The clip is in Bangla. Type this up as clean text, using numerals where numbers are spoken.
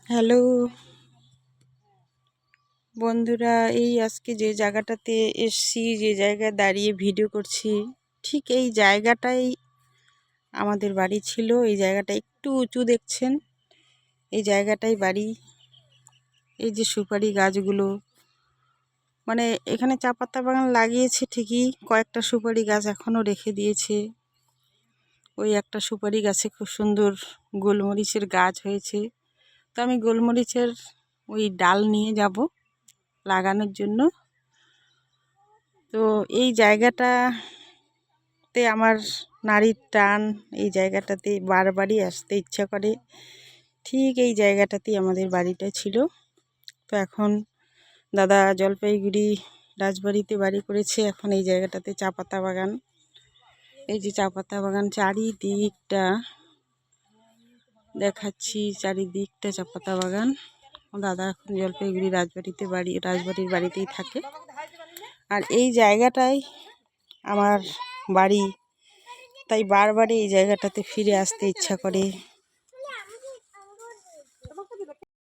হ্যালো বন্ধুরা, এই আজকে যে জায়গাটাতে এসছি, যে জায়গায় দাঁড়িয়ে ভিডিও করছি, ঠিক এই জায়গাটাই আমাদের বাড়ি ছিল। এই জায়গাটা একটু উঁচু দেখছেন, এই জায়গাটাই বাড়ি। এই যে সুপারি গাছগুলো, মানে এখানে চা পাতা বাগান লাগিয়েছে ঠিকই, কয়েকটা সুপারি গাছ এখনও রেখে দিয়েছে। ওই একটা সুপারি গাছে খুব সুন্দর গোলমরিচের গাছ হয়েছে। তো আমি গোলমরিচের ওই ডাল নিয়ে যাব লাগানোর জন্য। তো এই জায়গাটাতে আমার নাড়ির টান, এই জায়গাটাতে বারবারই আসতে ইচ্ছা করে। ঠিক এই জায়গাটাতেই আমাদের বাড়িটা ছিল। তো এখন দাদা জলপাইগুড়ি রাজবাড়িতে বাড়ি করেছে, এখন এই জায়গাটাতে চা পাতা বাগান। এই যে চা পাতা বাগান, চারিদিকটা দেখাচ্ছি, চারিদিকটা চা পাতা বাগান। দাদা এখন জলপাইগুড়ি রাজবাড়ির বাড়িতেই থাকে। আর এই জায়গাটাই আমার বাড়ি, তাই বারবারই এই জায়গাটাতে ফিরে আসতে ইচ্ছা করে।